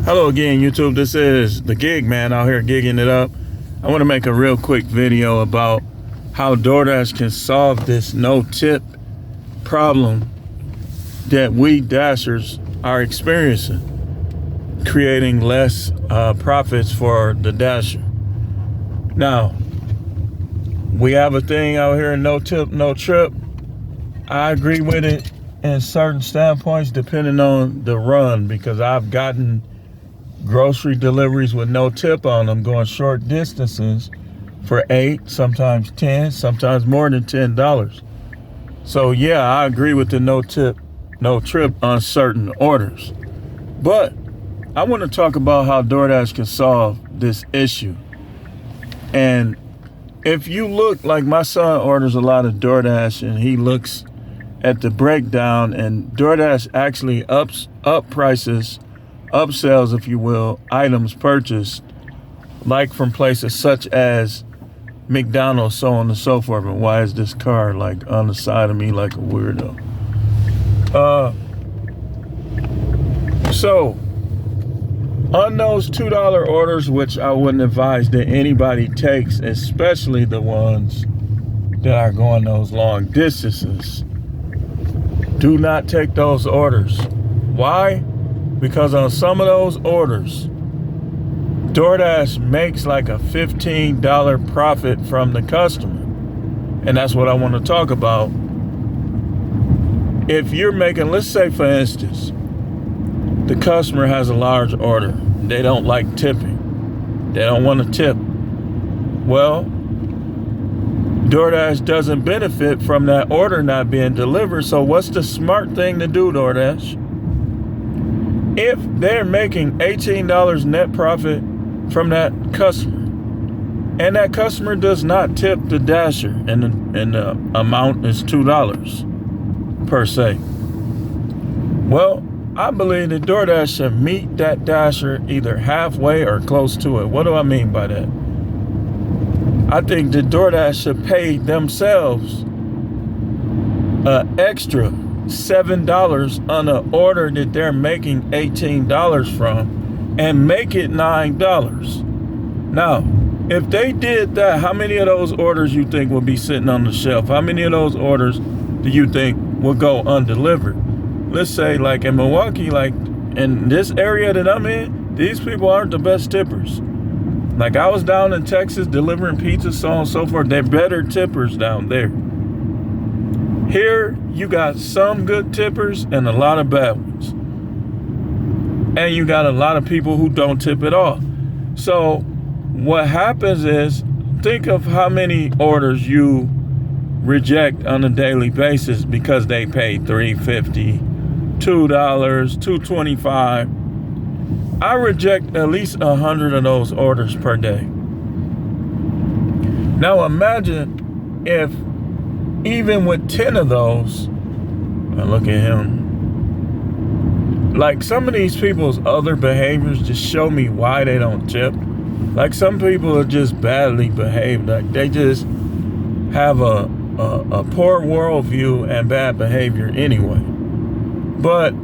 Hello again, YouTube. This is the Gig Man out here gigging it up. I want to make a real quick video about how DoorDash can solve this no-tip problem that we Dashers are experiencing, creating less profits for the Dasher. Now, we have a thing out here, no tip, no trip. I agree with it in certain standpoints depending on the run, because I've gotten grocery deliveries with no tip on them going short distances for $8, sometimes $10, sometimes more than $10. So yeah, I agree with the no tip, no trip on certain orders. But I want to talk about how DoorDash can solve this issue. And if you look, like my son orders a lot of DoorDash and he looks at the breakdown, and DoorDash actually up prices, upsells, if you will, items purchased, like from places such as McDonald's, so on and so forth. And why is this car like on the side of me like a weirdo? So on those $2 orders, which I wouldn't advise that anybody takes, especially the ones that are going those long distances, do not take those orders. Why? Because on some of those orders, DoorDash makes like a $15 profit from the customer. And that's what I want to talk about. If you're making, let's say for instance, the customer has a large order. They don't like tipping. They don't want to tip. Well, DoorDash doesn't benefit from that order not being delivered. So what's the smart thing to do, DoorDash? If they're making $18 net profit from that customer, and that customer does not tip the Dasher, and the amount is $2 per se, well, I believe that DoorDash should meet that Dasher either halfway or close to it. What do I mean by that? I think that DoorDash should pay themselves extra $7 on an order that they're making $18 from, and make it $9. Now, if they did that, how many of those orders you think will be sitting on the shelf? How many of those orders do you think will go undelivered? Let's say like in Milwaukee, like in this area that I'm in, these people aren't the best tippers. Like I was down in Texas delivering pizza, so on and so forth. They're better tippers down there. Here, you got some good tippers and a lot of bad ones. And you got a lot of people who don't tip at all. So what happens is, think of how many orders you reject on a daily basis because they paid $3.50, $2, $2.25. I reject at least 100 of those orders per day. Now imagine if even with 10 of those, look at him. Like some of these people's other behaviors just show me why they don't tip. Like some people are just badly behaved. Like they just have a poor worldview and bad behavior anyway. But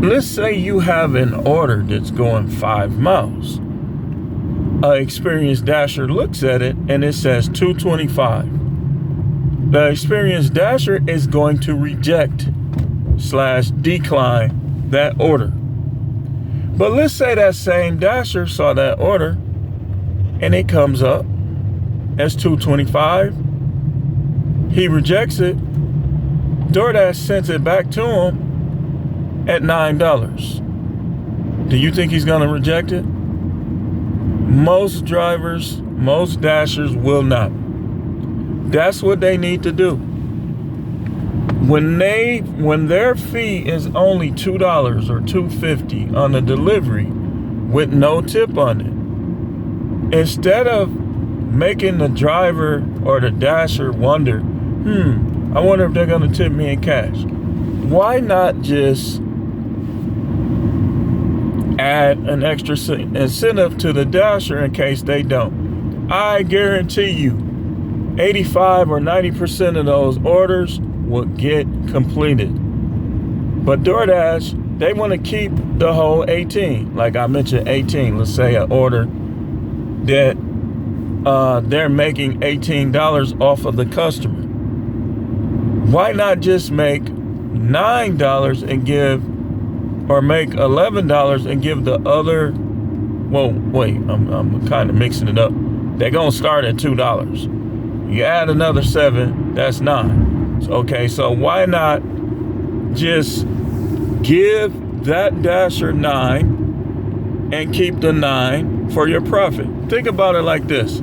let's say you have an order that's going 5 miles. An experienced Dasher looks at it and it says $2.25. The experienced Dasher is going to reject / decline that order. But let's say that same Dasher saw that order and it comes up as $2.25. He rejects it. DoorDash sends it back to him at $9. Do you think he's going to reject it? Most drivers, most Dashers will not. That's what they need to do. When their fee is only $2 or $2.50 on the delivery with no tip on it, instead of making the driver or the Dasher wonder, I wonder if they're going to tip me in cash, why not just add an extra incentive to the Dasher in case they don't? I guarantee you 85 or 90% of those orders will get completed. But DoorDash they want to keep the whole 18. Like I mentioned, 18. Let's say an order that they're making $18 off of the customer. Why not just make $9 and give, or make $11 and give the other? Well, wait, I'm kind of mixing it up. They're gonna start at $2. You add another $7, that's $9. Okay, so why not just give that dasher $9 and keep the $9 for your profit? Think about it like this.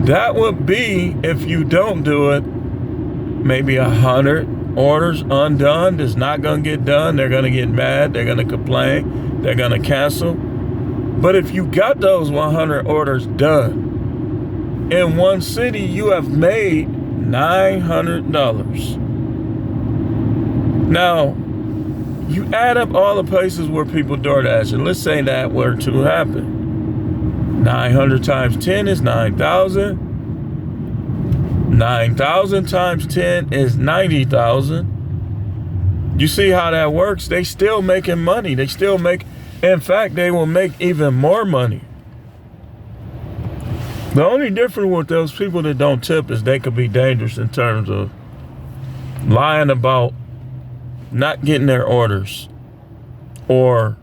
That would be, if you don't do it, maybe 100 orders undone. That's not gonna get done. They're gonna get mad. They're gonna complain. They're gonna cancel. But if you got those 100 orders done, in one city, you have made $900. Now, you add up all the places where people DoorDash, and let's say that were to happen. 900 times 10 is 9,000. 9,000 times 10 is 90,000. You see how that works? They still making money. They still make, in fact, they will make even more money. The only difference with those people that don't tip is they could be dangerous in terms of lying about not getting their orders, or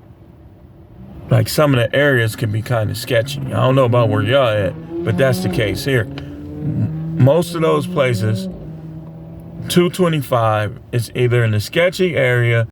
like some of the areas can be kind of sketchy. I don't know about where y'all at, but that's the case here. Most of those places, 225 is either in a sketchy area